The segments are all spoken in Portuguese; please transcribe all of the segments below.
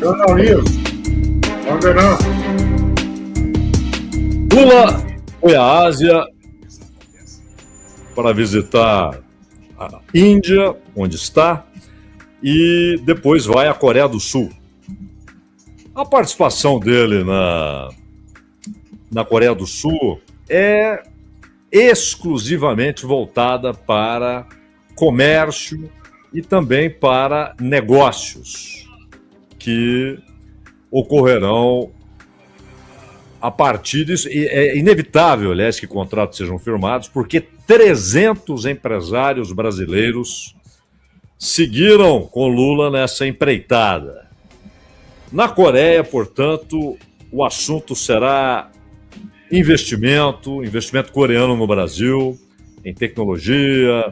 Jornalismo. Não. Lula foi à Ásia para visitar a Índia, onde está, e depois vai à Coreia do Sul. A participação dele na Coreia do Sul é exclusivamente voltada para comércio e também para negócios que ocorrerão a partir disso. É inevitável, aliás, que contratos sejam firmados, porque 300 empresários brasileiros seguiram com Lula nessa empreitada. Na Coreia, portanto, o assunto será investimento coreano no Brasil, em tecnologia,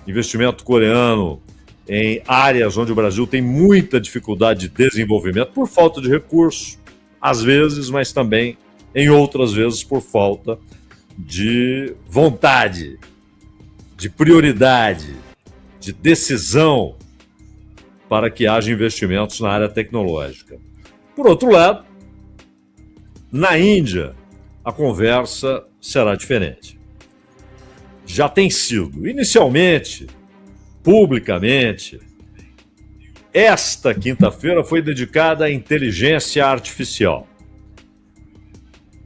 investimento coreano em áreas onde o Brasil tem muita dificuldade de desenvolvimento por falta de recursos, às vezes, mas também em outras vezes por falta de vontade, de prioridade, de decisão para que haja investimentos na área tecnológica. Por outro lado, na Índia, a conversa será diferente. Já tem sido, inicialmente, publicamente, esta quinta-feira foi dedicada à inteligência artificial.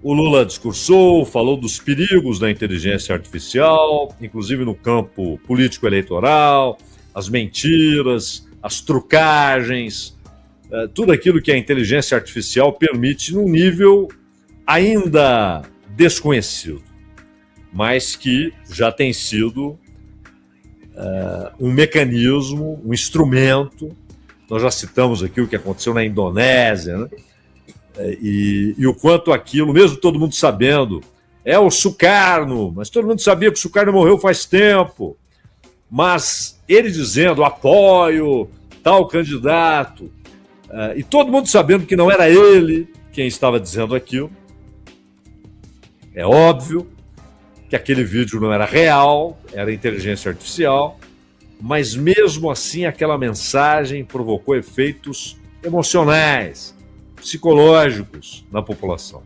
O Lula discursou, falou dos perigos da inteligência artificial, inclusive no campo político-eleitoral, as mentiras, as trucagens, tudo aquilo que a inteligência artificial permite num nível ainda desconhecido, mas que já tem sido um mecanismo, um instrumento. Nós já citamos aqui o que aconteceu na Indonésia, né? E o quanto aquilo, mesmo todo mundo sabendo, é o Sukarno, mas todo mundo sabia que o Sukarno morreu faz tempo. Mas ele dizendo, apoio tal candidato, e todo mundo sabendo que não era ele quem estava dizendo aquilo. É óbvio que aquele vídeo não era real, era inteligência artificial, mas mesmo assim aquela mensagem provocou efeitos emocionais, psicológicos na população.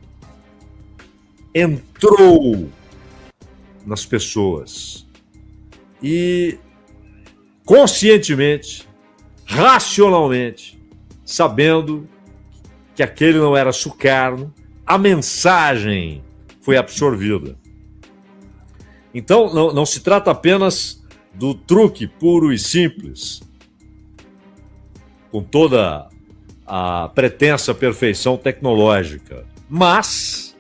Entrou nas pessoas e conscientemente, racionalmente, sabendo que aquele não era Sukarno, a mensagem foi absorvida. Então, não se trata apenas do truque puro e simples, com toda a pretensa perfeição tecnológica, mas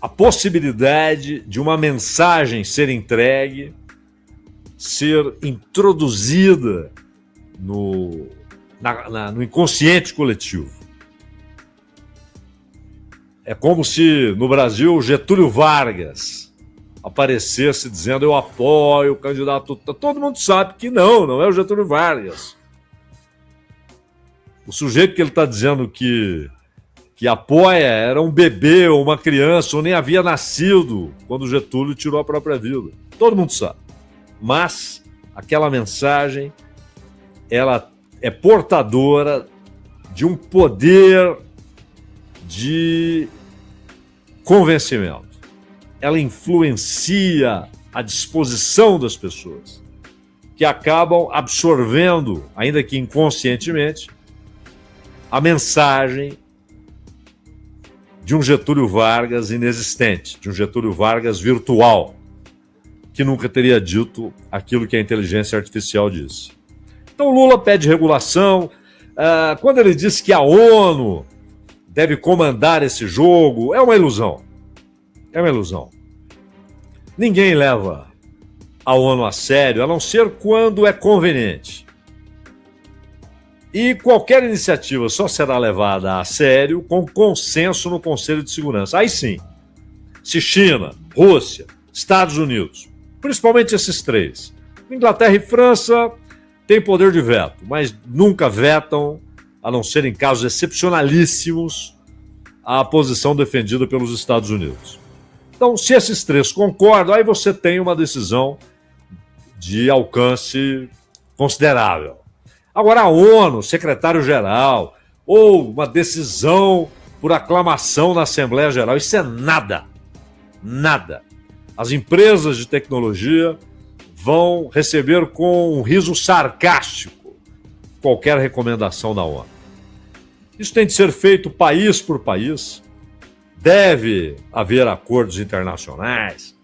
a possibilidade de uma mensagem ser entregue, ser introduzida no inconsciente coletivo. É como se no Brasil Getúlio Vargas aparecesse dizendo eu apoio o candidato. Todo mundo sabe que não é o Getúlio Vargas. O sujeito que ele está dizendo que apoia era um bebê ou uma criança, ou nem havia nascido quando o Getúlio tirou a própria vida. Todo mundo sabe. Mas aquela mensagem, ela é portadora de um poder de convencimento. Ela influencia a disposição das pessoas, que acabam absorvendo, ainda que inconscientemente, a mensagem de um Getúlio Vargas inexistente, de um Getúlio Vargas virtual, que nunca teria dito aquilo que a inteligência artificial disse. Então Lula pede regulação. Quando ele diz que a ONU deve comandar esse jogo, é uma ilusão. É uma ilusão. Ninguém leva a ONU a sério, a não ser quando é conveniente. E qualquer iniciativa só será levada a sério com consenso no Conselho de Segurança. Aí sim, se China, Rússia, Estados Unidos, principalmente esses três, Inglaterra e França têm poder de veto, mas nunca vetam, a não ser em casos excepcionalíssimos, a posição defendida pelos Estados Unidos. Então, se esses três concordam, aí você tem uma decisão de alcance considerável. Agora, a ONU, secretário-geral, ou uma decisão por aclamação na Assembleia Geral, isso é nada. Nada. As empresas de tecnologia vão receber com um riso sarcástico qualquer recomendação da ONU. Isso tem de ser feito país por país. Deve haver acordos internacionais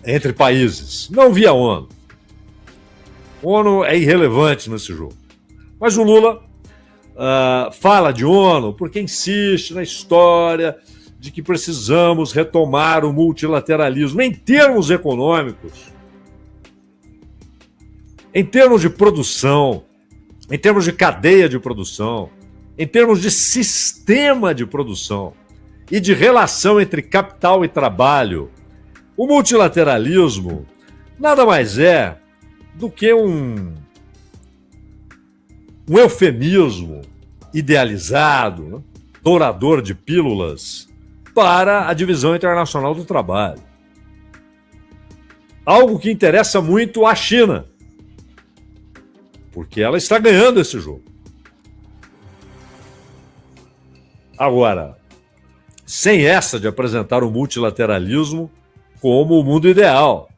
entre países, não via ONU. A ONU é irrelevante nesse jogo. Mas o Lula fala de ONU porque insiste na história de que precisamos retomar o multilateralismo em termos econômicos, em termos de produção, em termos de cadeia de produção, em termos de sistema de produção e de relação entre capital e trabalho. O multilateralismo nada mais é do que um eufemismo idealizado, né? Dourador de pílulas para a divisão internacional do trabalho. Algo que interessa muito à China, porque ela está ganhando esse jogo. Agora, sem essa de apresentar o multilateralismo como o mundo ideal,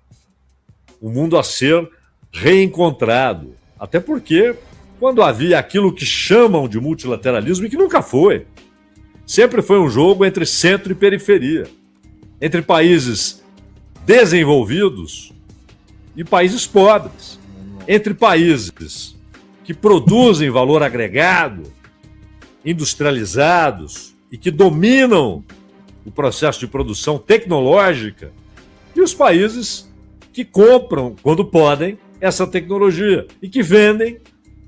o mundo a ser reencontrado. Até porque, quando havia aquilo que chamam de multilateralismo, e que nunca foi, sempre foi um jogo entre centro e periferia, entre países desenvolvidos e países pobres, entre países que produzem valor agregado, industrializados e que dominam o processo de produção tecnológica, e os países que compram, quando podem, essa tecnologia e que vendem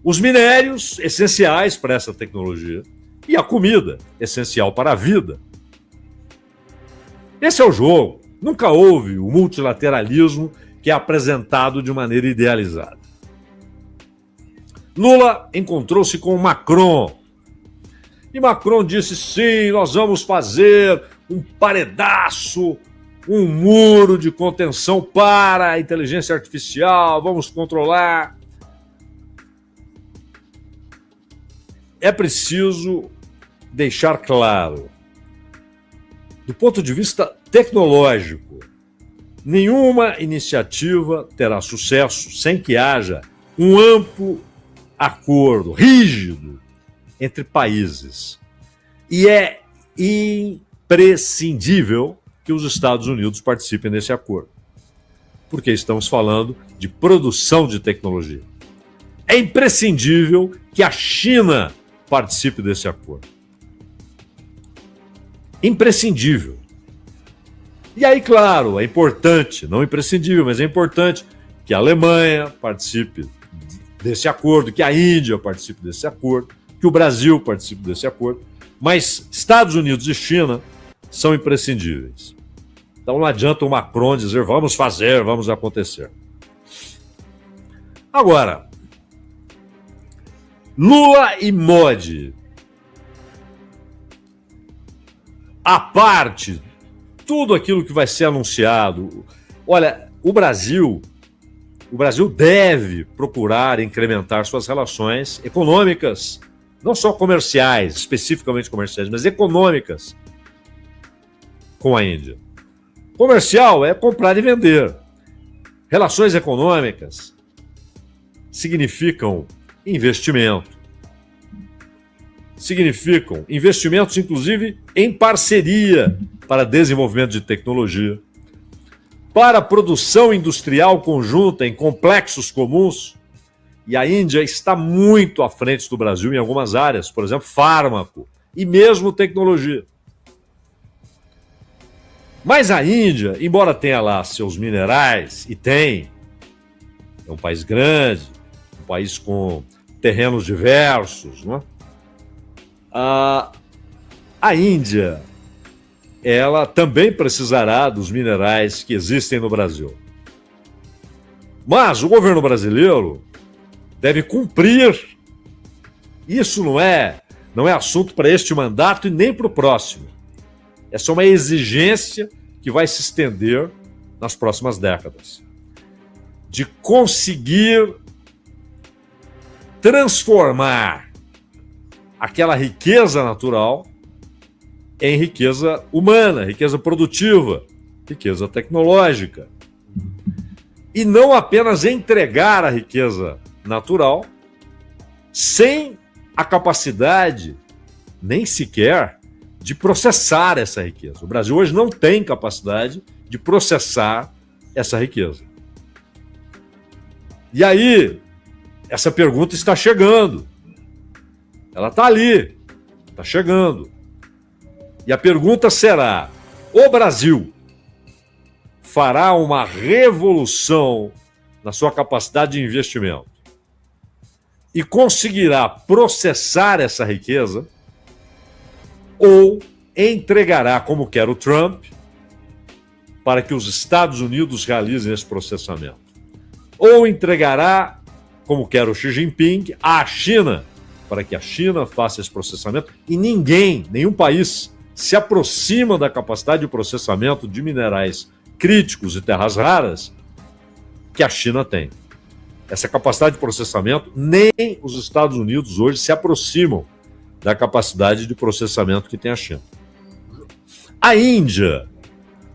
os minérios essenciais para essa tecnologia e a comida essencial para a vida. Esse é o jogo. Nunca houve o multilateralismo que é apresentado de maneira idealizada. Lula encontrou-se com Macron. E Macron disse, sim, nós vamos fazer um paredaço, um muro de contenção para a inteligência artificial, vamos controlar. É preciso deixar claro, do ponto de vista tecnológico, nenhuma iniciativa terá sucesso sem que haja um amplo acordo, rígido, entre países. E é imprescindível que os Estados Unidos participem desse acordo, porque estamos falando de produção de tecnologia. É imprescindível que a China participe desse acordo. Imprescindível. E aí, claro, é importante, não imprescindível, mas é importante que a Alemanha participe desse acordo, que a Índia participe desse acordo, que o Brasil participe desse acordo, mas Estados Unidos e China são imprescindíveis. Então não adianta o Macron dizer vamos fazer, vamos acontecer. Agora, Lula e Modi, à parte tudo aquilo que vai ser anunciado, olha, o Brasil deve procurar incrementar suas relações econômicas, não só comerciais, especificamente comerciais, mas econômicas com a Índia. Comercial é comprar e vender. Relações econômicas significam investimento. Significam investimentos, inclusive, em parceria para desenvolvimento de tecnologia, para produção industrial conjunta em complexos comuns. E a Índia está muito à frente do Brasil em algumas áreas, por exemplo, fármaco e mesmo tecnologia. Mas a Índia, embora tenha lá seus minerais, e tem, é um país grande, um país com terrenos diversos, não é? A Índia, ela também precisará dos minerais que existem no Brasil. Mas o governo brasileiro deve cumprir. Isso não é assunto para este mandato e nem para o próximo. Essa é uma exigência que vai se estender nas próximas décadas. De conseguir transformar aquela riqueza natural em riqueza humana, riqueza produtiva, riqueza tecnológica. E não apenas entregar a riqueza natural sem a capacidade, nem sequer, de processar essa riqueza. O Brasil hoje não tem capacidade de processar essa riqueza. E aí, essa pergunta está chegando. Ela está ali, está chegando. E a pergunta será: o Brasil fará uma revolução na sua capacidade de investimento e conseguirá processar essa riqueza, ou entregará, como quer o Trump, para que os Estados Unidos realizem esse processamento? Ou entregará, como quer o Xi Jinping, à China, para que a China faça esse processamento? E nenhum país se aproxima da capacidade de processamento de minerais críticos e terras raras que a China tem. Essa capacidade de processamento, nem os Estados Unidos hoje se aproximam da capacidade de processamento que tem a China. A Índia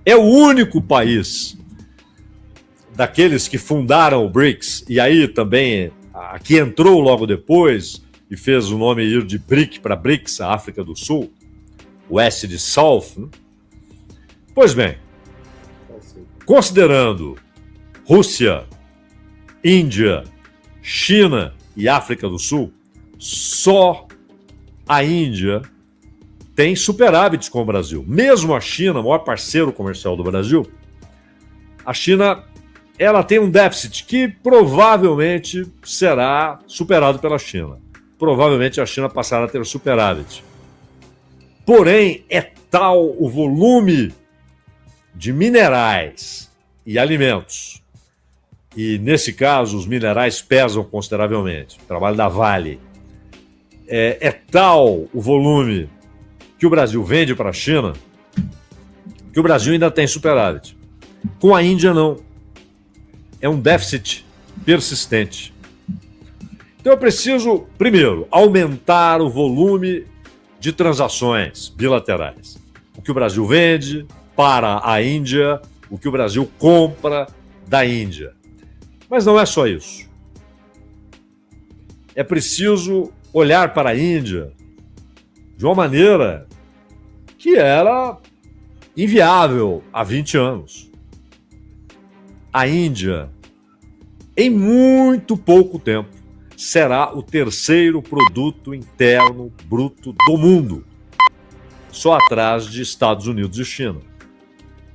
é o único país daqueles que fundaram o BRICS, e aí também aqui entrou logo depois e fez o nome ir de BRIC para BRICS, a África do Sul, West de South, né? Pois bem, considerando Rússia, Índia, China e África do Sul, só a Índia tem superávites com o Brasil. Mesmo a China, o maior parceiro comercial do Brasil, a China, ela tem um déficit que provavelmente será superado pela China. Provavelmente a China passará a ter superávit. Porém, é tal o volume de minerais e alimentos, e nesse caso os minerais pesam consideravelmente, o trabalho da Vale, é tal o volume que o Brasil vende para a China, que o Brasil ainda tem superávit. Com a Índia, não. É um déficit persistente. Então eu preciso, primeiro, aumentar o volume de transações bilaterais. O que o Brasil vende para a Índia, o que o Brasil compra da Índia. Mas não é só isso. É preciso olhar para a Índia de uma maneira que era inviável há 20 anos. A Índia, em muito pouco tempo, será o terceiro produto interno bruto do mundo, só atrás de Estados Unidos e China.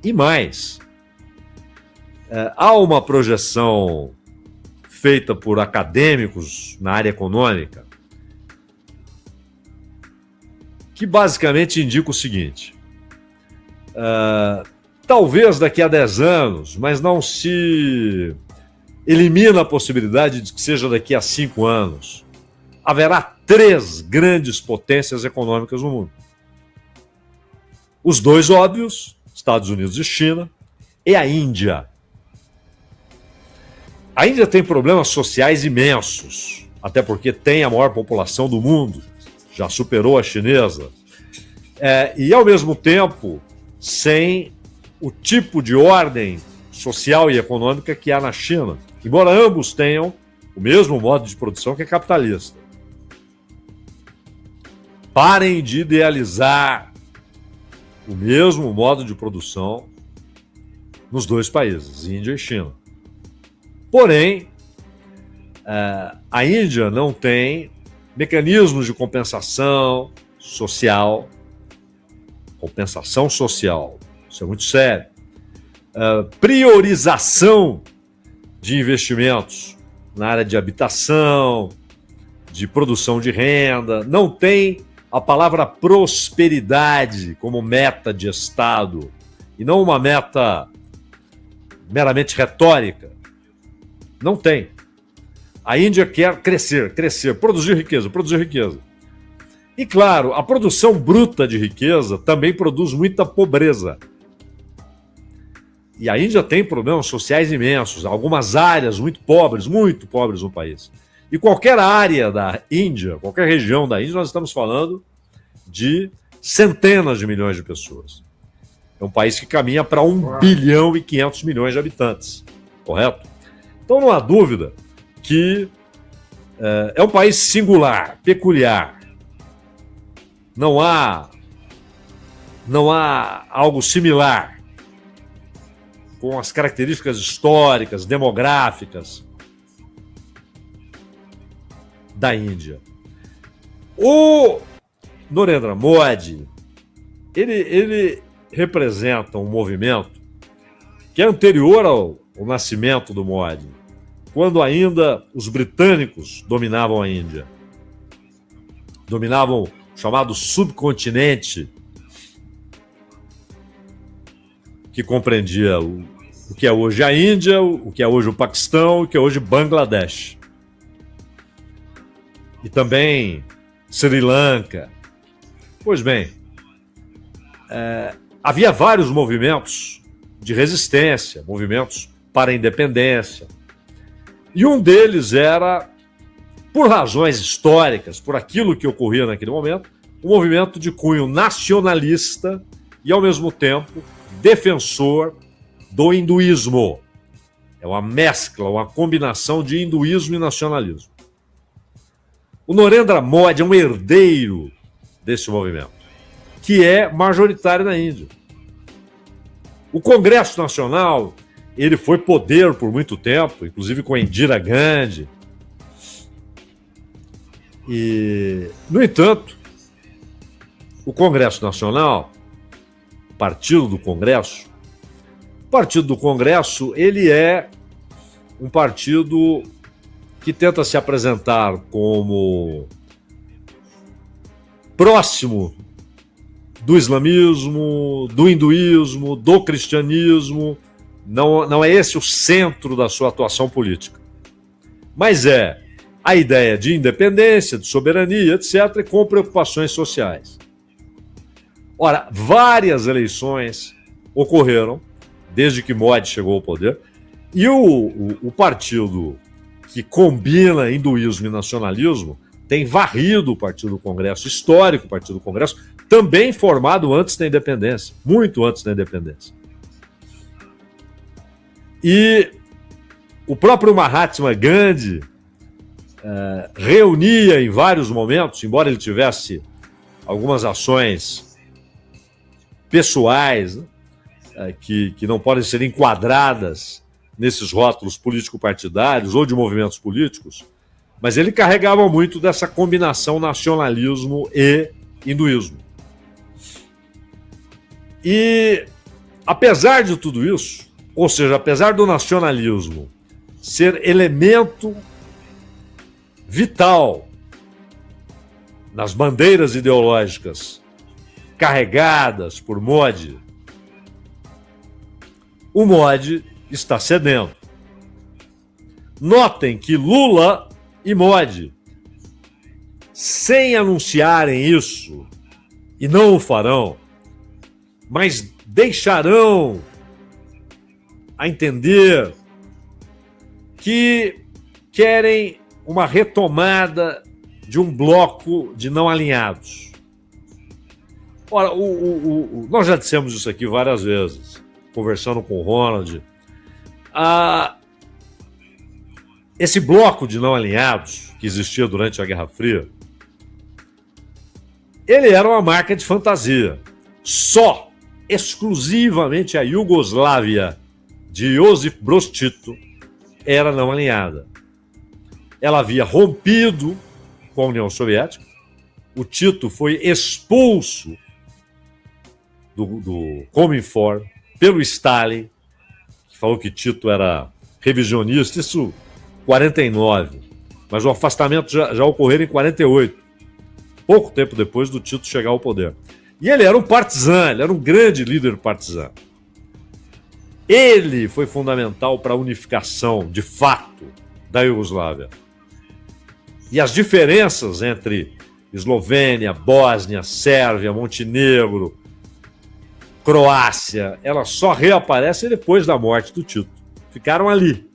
E mais, há uma projeção feita por acadêmicos na área econômica que basicamente indica o seguinte: talvez daqui a 10 anos, mas não se elimina a possibilidade de que seja daqui a 5 anos, haverá 3 grandes potências econômicas no mundo. Os dois óbvios, Estados Unidos e China, e a Índia. A Índia tem problemas sociais imensos, até porque tem a maior população do mundo, já superou a chinesa, e ao mesmo tempo sem o tipo de ordem social e econômica que há na China, embora ambos tenham o mesmo modo de produção, que é capitalista. Parem de idealizar o mesmo modo de produção nos dois países, Índia e China. Porém, a Índia não tem mecanismos de compensação social, isso é muito sério, priorização de investimentos na área de habitação, de produção de renda, não tem a palavra prosperidade como meta de Estado, e não uma meta meramente retórica. Não tem. A Índia quer crescer, produzir riqueza. E claro, a produção bruta de riqueza também produz muita pobreza. E a Índia tem problemas sociais imensos, algumas áreas muito pobres no país. E qualquer área da Índia, qualquer região da Índia, nós estamos falando de centenas de milhões de pessoas. É um país que caminha para 1 bilhão e 500 milhões de habitantes, correto? Então não há dúvida que é um país singular, peculiar. Não há algo similar com as características históricas, demográficas da Índia. O Narendra Modi, ele representa um movimento que é anterior ao nascimento do Modi, quando ainda os britânicos dominavam a Índia, dominavam o chamado subcontinente, que compreendia o que é hoje a Índia, o que é hoje o Paquistão, o que é hoje Bangladesh. E também Sri Lanka. Pois bem, havia vários movimentos de resistência, movimentos para a independência. E um deles era, por razões históricas, por aquilo que ocorria naquele momento, um movimento de cunho nacionalista e, ao mesmo tempo, defensor do hinduísmo. É uma mescla, uma combinação de hinduísmo e nacionalismo. O Narendra Modi é um herdeiro desse movimento, que é majoritário na Índia. O Congresso Nacional, ele foi poder por muito tempo, inclusive com a Indira Gandhi. No entanto, o Congresso Nacional, Partido do Congresso, ele é um partido que tenta se apresentar como próximo do islamismo, do hinduísmo, do cristianismo. Não é esse o centro da sua atuação política. Mas é a ideia de independência, de soberania, etc., com preocupações sociais. Ora, várias eleições ocorreram desde que Modi chegou ao poder, e o partido que combina hinduísmo e nacionalismo tem varrido o Partido do Congresso, histórico Partido do Congresso, também formado antes da independência, muito antes da independência. E o próprio Mahatma Gandhi reunia em vários momentos, embora ele tivesse algumas ações pessoais, né, que não podem ser enquadradas nesses rótulos político-partidários ou de movimentos políticos, mas ele carregava muito dessa combinação nacionalismo e hinduísmo. E, apesar de tudo isso, ou seja, apesar do nacionalismo ser elemento vital nas bandeiras ideológicas carregadas por Modi, o Modi está cedendo. Notem que Lula e Modi, sem anunciarem isso, e não o farão, mas deixarão a entender que querem uma retomada de um bloco de não alinhados. Ora, nós já dissemos isso aqui várias vezes, conversando com o Ronald. Esse bloco de não alinhados que existia durante a Guerra Fria, ele era uma marca de fantasia. Só, exclusivamente a Iugoslávia de Josip Broz Tito era não alinhada. Ela havia rompido com a União Soviética. O Tito foi expulso do Cominform pelo Stalin, que falou que Tito era revisionista, isso em 49, mas o afastamento já ocorreu em 48, pouco tempo depois do Tito chegar ao poder. E ele era um partizan, ele era um grande líder partizan. Ele foi fundamental para a unificação, de fato, da Iugoslávia. E as diferenças entre Eslovênia, Bósnia, Sérvia, Montenegro, Croácia, elas só reaparecem depois da morte do Tito. Ficaram ali,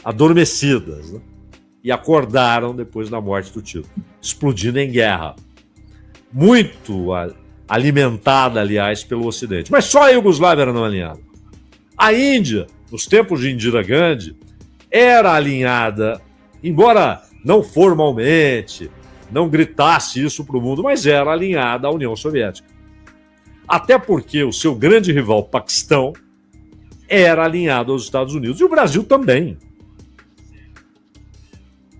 adormecidas, né? e acordaram depois da morte do Tito, explodindo em guerra. Muito alimentada, aliás, pelo Ocidente. Mas só a Iugoslávia era não alinhada. A Índia, nos tempos de Indira Gandhi, era alinhada, embora não formalmente, não gritasse isso para o mundo, mas era alinhada à União Soviética. Até porque o seu grande rival, Paquistão, era alinhado aos Estados Unidos. E o Brasil também.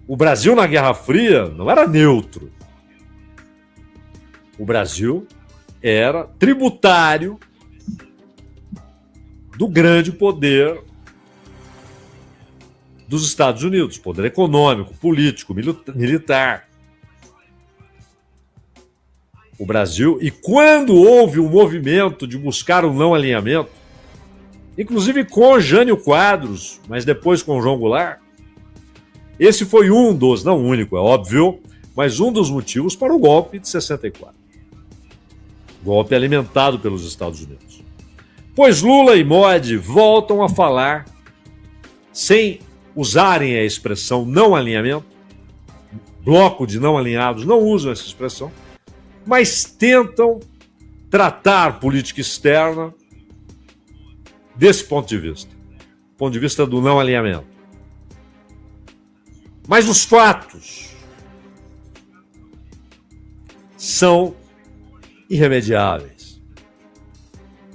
O Brasil, na Guerra Fria, não era neutro. O Brasil era tributário do grande poder dos Estados Unidos, poder econômico, político, militar. O Brasil, e quando houve um movimento de buscar um não alinhamento, inclusive com Jânio Quadros, mas depois com João Goulart, esse foi um dos, não único, é óbvio, mas um dos motivos para o golpe de 64. Golpe alimentado pelos Estados Unidos. Pois Lula e Modi voltam a falar, sem usarem a expressão não alinhamento, bloco de não alinhados não usam essa expressão, mas tentam tratar política externa desse ponto de vista do não alinhamento. Mas os fatos são irremediáveis.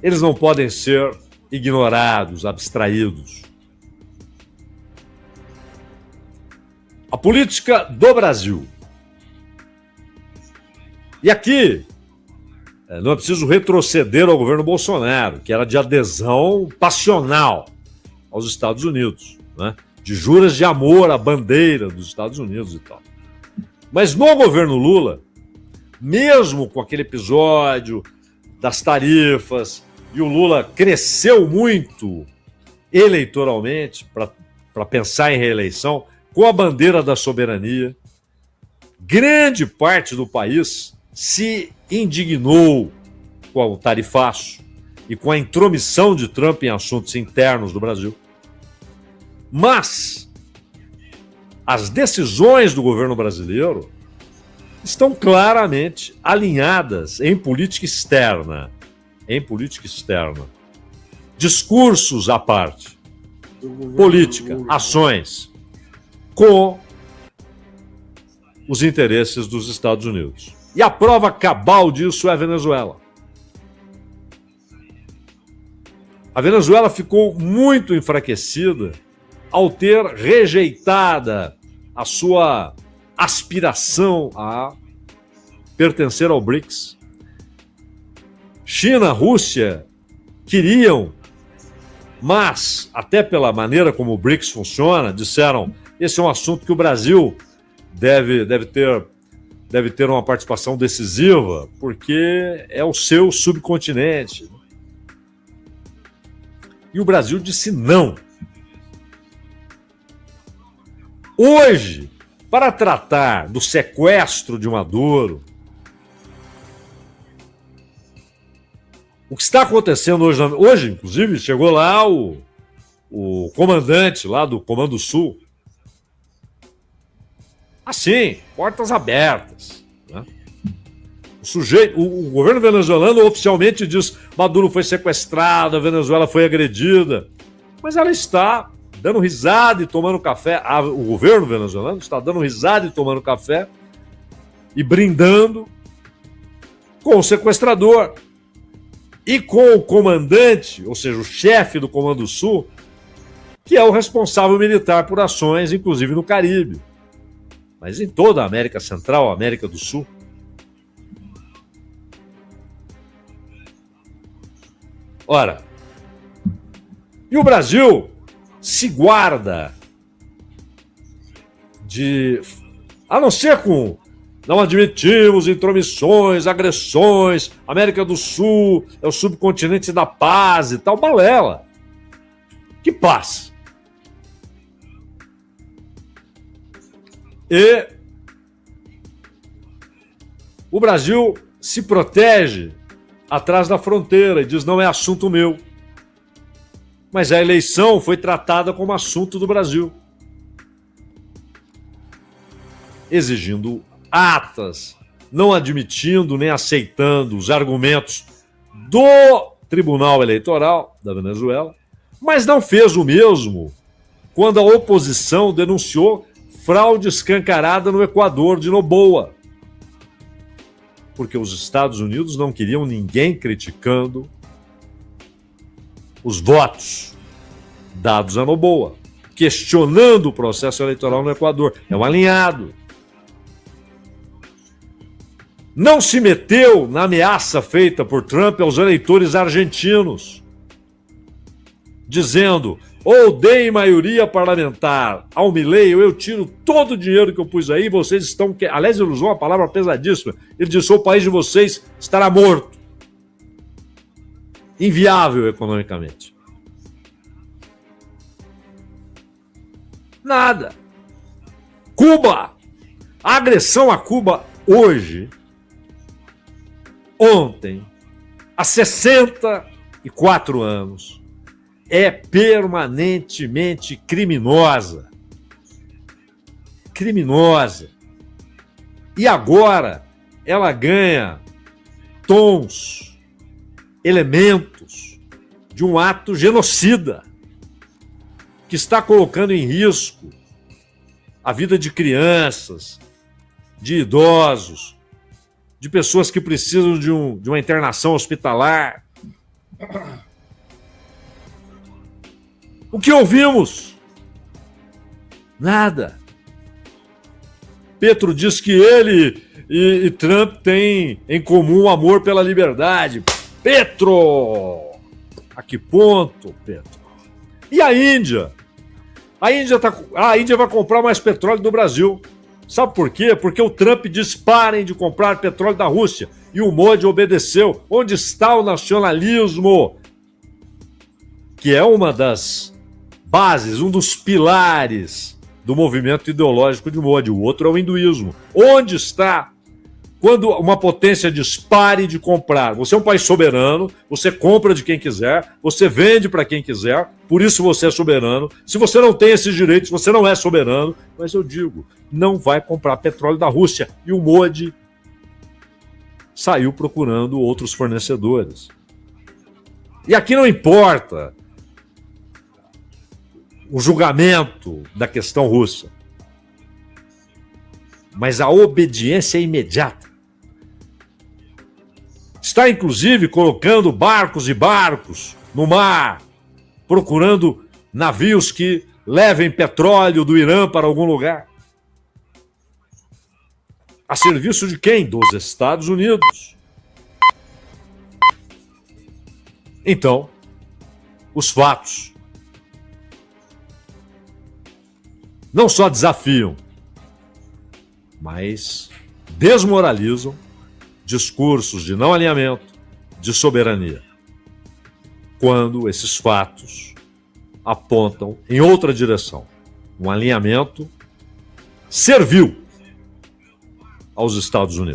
Eles não podem ser ignorados, abstraídos. A política do Brasil. E aqui, não é preciso retroceder ao governo Bolsonaro, que era de adesão passional aos Estados Unidos, né? De juras de amor à bandeira dos Estados Unidos e tal. Mas no governo Lula, mesmo com aquele episódio das tarifas, e o Lula cresceu muito eleitoralmente para pensar em reeleição, com a bandeira da soberania, grande parte do país se indignou com o tarifaço e com a intromissão de Trump em assuntos internos do Brasil. Mas as decisões do governo brasileiro estão claramente alinhadas em política externa. Em política externa. Discursos à parte. Política, ações, com os interesses dos Estados Unidos. E a prova cabal disso é a Venezuela. A Venezuela ficou muito enfraquecida ao ter rejeitada a sua aspiração a pertencer ao BRICS. China, Rússia queriam, mas, até pela maneira como o BRICS funciona, disseram: esse é um assunto que o Brasil deve ter uma participação decisiva, porque é o seu subcontinente. E o Brasil disse não. Hoje, para tratar do sequestro de Maduro, o que está acontecendo hoje, inclusive, chegou lá o comandante lá do Comando Sul. Assim, portas abertas. Né? O governo venezuelano oficialmente diz: Maduro foi sequestrado, a Venezuela foi agredida. Mas ela está dando risada e tomando café. O governo venezuelano está dando risada e tomando café e brindando com o sequestrador e com o comandante, ou seja, o chefe do Comando Sul, que é o responsável militar por ações, inclusive no Caribe, mas em toda a América Central, América do Sul. Ora, e o Brasil se guarda de, a não ser com não admitimos intromissões, agressões, América do Sul é o subcontinente da paz e tal, balela. Que paz? E o Brasil se protege atrás da fronteira e diz: não é assunto meu. Mas a eleição foi tratada como assunto do Brasil. exigindo atas, não admitindo nem aceitando os argumentos do Tribunal Eleitoral da Venezuela, mas não fez o mesmo quando a oposição denunciou fraude escancarada no Equador de Noboa. Porque os Estados Unidos não queriam ninguém criticando os votos dados a Noboa, questionando o processo eleitoral no Equador. É um alinhado. Não se meteu na ameaça feita por Trump aos eleitores argentinos, dizendo: ou deem maioria parlamentar ao Milei, ou eu tiro todo o dinheiro que eu pus aí, vocês estão... Aliás, ele usou uma palavra pesadíssima. Ele disse: o país de vocês estará morto. Inviável economicamente. Nada. Cuba. A agressão a Cuba hoje, ontem, há 64 anos, é permanentemente criminosa. Criminosa. E agora ela ganha tons, elementos de um ato genocida que está colocando em risco a vida de crianças, de idosos, de pessoas que precisam de uma internação hospitalar. O que ouvimos? Nada. Petro diz que ele e Trump têm em comum o amor pela liberdade. Petro! A que ponto, Petro? E a Índia? A Índia vai comprar mais petróleo do Brasil. Sabe por quê? Porque o Trump disse: parem de comprar petróleo da Rússia. E o Modi obedeceu. Onde está o nacionalismo? Que é uma das bases, um dos pilares do movimento ideológico de Modi. O outro é o hinduísmo. Onde está? Quando uma potência diz: pare de comprar. Você é um país soberano, você compra de quem quiser, você vende para quem quiser, por isso você é soberano. Se você não tem esses direitos, você não é soberano. Mas eu digo, não vai comprar petróleo da Rússia. E o Modi saiu procurando outros fornecedores. E aqui não importa o julgamento da questão russa, mas a obediência é imediata. Está, inclusive, colocando barcos e barcos no mar, procurando navios que levem petróleo do Irã para algum lugar. A serviço de quem? Dos Estados Unidos. Então, os fatos não só desafiam, mas desmoralizam discursos de não alinhamento, de soberania, quando esses fatos apontam em outra direção. Um alinhamento servil aos Estados Unidos.